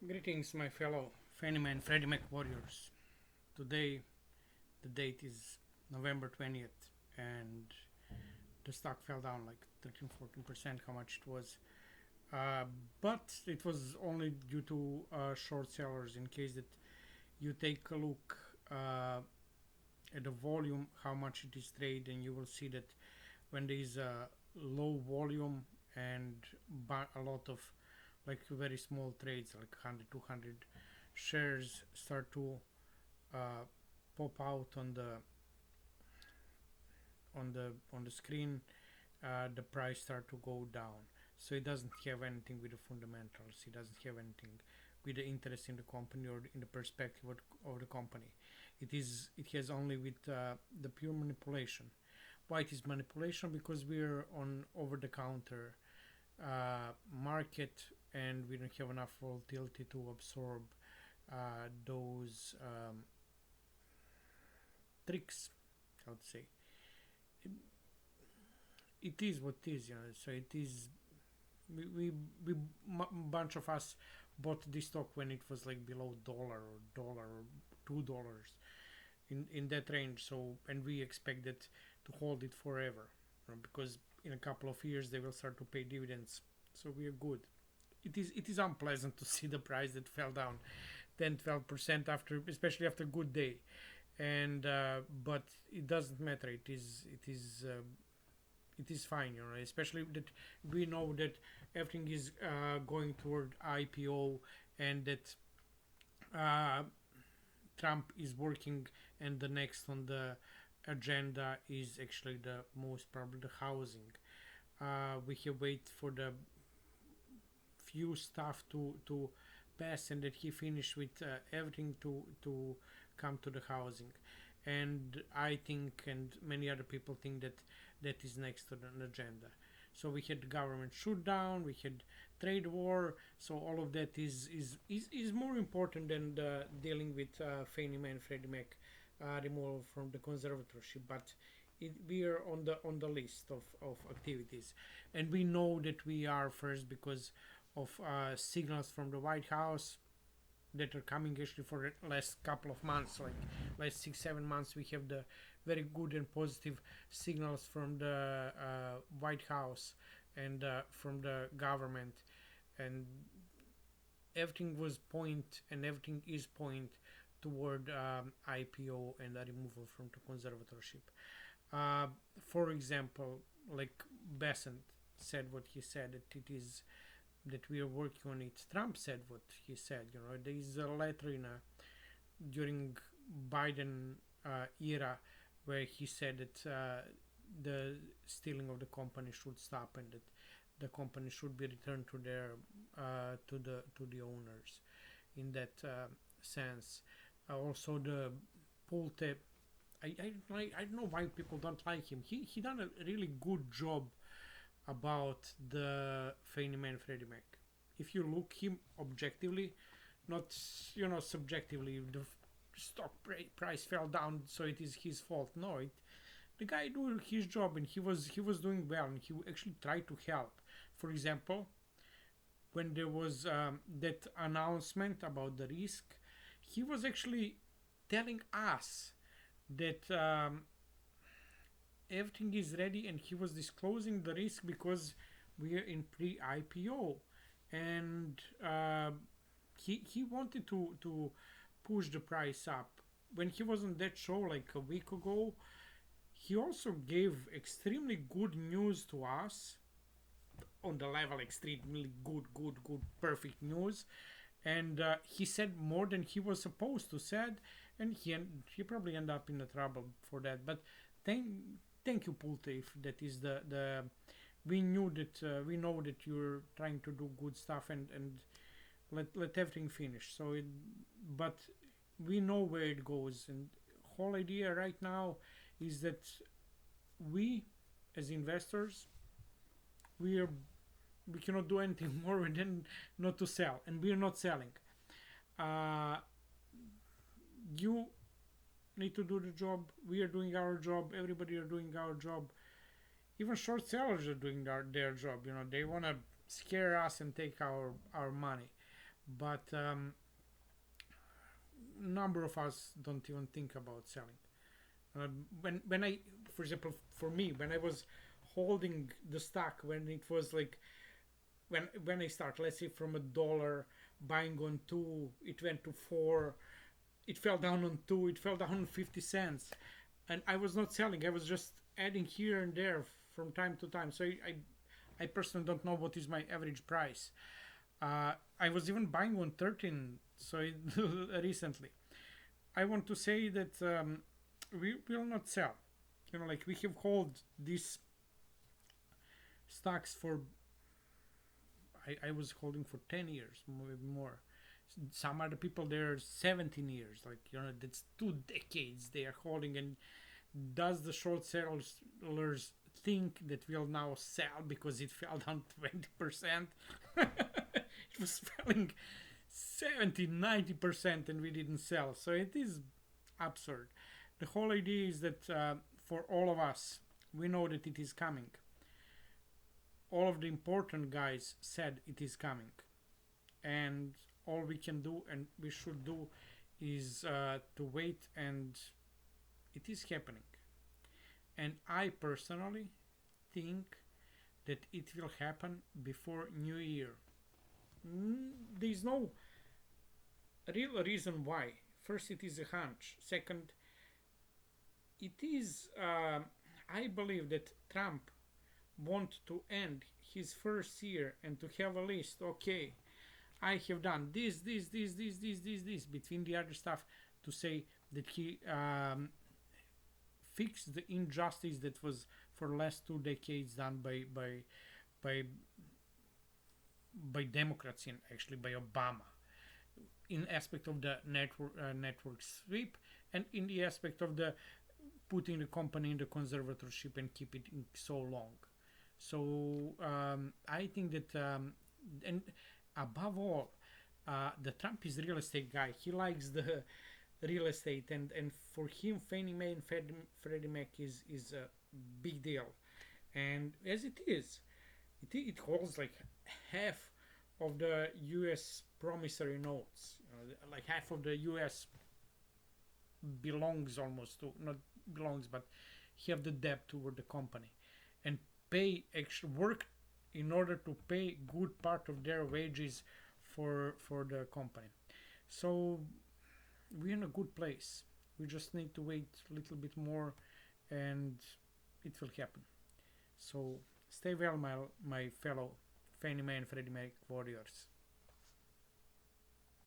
Greetings, my fellow Fannie and Freddie Mac warriors. Today, the date is November 20th, and the stock fell down like 13-14%, how much it was. Uh, but it was only due to short sellers. In case that you take a look at the volume, how much it is traded, and you will see that when there is a low volume and a lot of like very small trades like 100 200 shares start to uh, pop out on the screen, the price start to go down. So it doesn't have anything with the fundamentals, it doesn't have anything with the interest in the company or in the perspective of the company. It has only with the pure manipulation. Why it is manipulation? Because we're on over the counter market, and we don't have enough volatility to absorb those tricks, I would say. It is what it is, so it is. We bunch of us bought this stock when it was like below dollar or $2 in that range. So, and we expect it to hold it forever, because in a couple of years they will start to pay dividends. So we are good. It is unpleasant to see the price that fell down 10-12% after, especially after a good day, and but it doesn't matter. It is fine, especially that we know that everything is going toward IPO, and that uh, Trump is working, and the next on the agenda is actually the most probably the housing. We have wait for the few stuff to pass, and that he finished with everything to come to the housing. And I think, and many other people think, that that is next to the agenda. So we had government shutdown, we had trade war. So all of that is more important than dealing with Fannie Mae and Freddie Mac removal from the conservatorship. But we are on the list of activities, and we know that we are first because of signals from the White House that are coming actually for the last couple of months, like last 6-7 months. We have the very good and positive signals from the White House and from the government, and everything was point and everything is point toward IPO and a removal from the conservatorship. Uh, for example, like Besant said what he said, that it is that we are working on it. Trump said what he said. There is a letter during Biden era where he said that the stealing of the company should stop, and that the company should be returned to their to the owners. In that sense, also the Pulte. I don't know why people don't like him. He done a really good job about the Fannie Mae and Freddie Mac. If you look him objectively, not subjectively, the stock price fell down, so it is his fault. No, the guy doing his job, and he was doing well, and he actually tried to help. For example, when there was that announcement about the risk, he was actually telling us that everything is ready, and he was disclosing the risk because we are in pre-IPO, and he wanted to push the price up. When he was on that show like a week ago, he also gave extremely good news to us, on the level extremely good, perfect news, and he said more than he was supposed to said, and he probably end up in the trouble for that. But thank thank you, Pulte, if that is the we knew that we know that you're trying to do good stuff, and let everything finish. But we know where it goes, and whole idea right now is that we, as investors, we are we cannot do anything more than not to sell, and we are not selling. uh, you need to do the job, we are doing our job, everybody are doing our job. Even short sellers are doing their job. They want to scare us and take our money. but number of us don't even think about selling. Uh, when I, for example, for me, when I was holding the stock, when it was like when I start, let's say from $1 buying on two, it went to four, it fell down on two, it fell down on 50 cents, and I was not selling. I was just adding here and there from time to time. So I personally don't know what is my average price. I was even buying on 13, so recently. I want to say that we will not sell. You know, like we have hold these stocks for. I was holding for 10 years, maybe more. Some other people they're 17 years. Like you know, that's 2 decades they are holding. And does the short sellers think that we'll now sell because it fell down 20%? It was falling 70-90% and we didn't sell, so it is absurd. The whole idea is that for all of us, we know that it is coming. All of the important guys said it is coming, and all we can do and we should do is to wait, and it is happening. And I personally think that it will happen before New Year. There is no real reason why. First, it is a hunch. Second, it is. I believe that Trump want to end his first year and to have a list. Okay, I have done this between the other stuff, to say that he fixed the injustice that was for the last 2 decades done by by Democrats, and actually by Obama, in aspect of the network sweep, and in the aspect of the putting the company in the conservatorship and keep it in so long. So I think that, and above all, the Trump is a real estate guy. He likes the real estate, and for him, Fannie Mae and Freddie Mac is a big deal, and as it is, it holds like half of the U.S. promissory notes. Like half of the U.S. belongs almost to, not belongs, but have the debt toward the company, and pay extra work in order to pay good part of their wages for the company. So we're in a good place. We just need to wait a little bit more, and it will happen. So stay well, my fellow Fannie Mae and Freddie Mac warriors.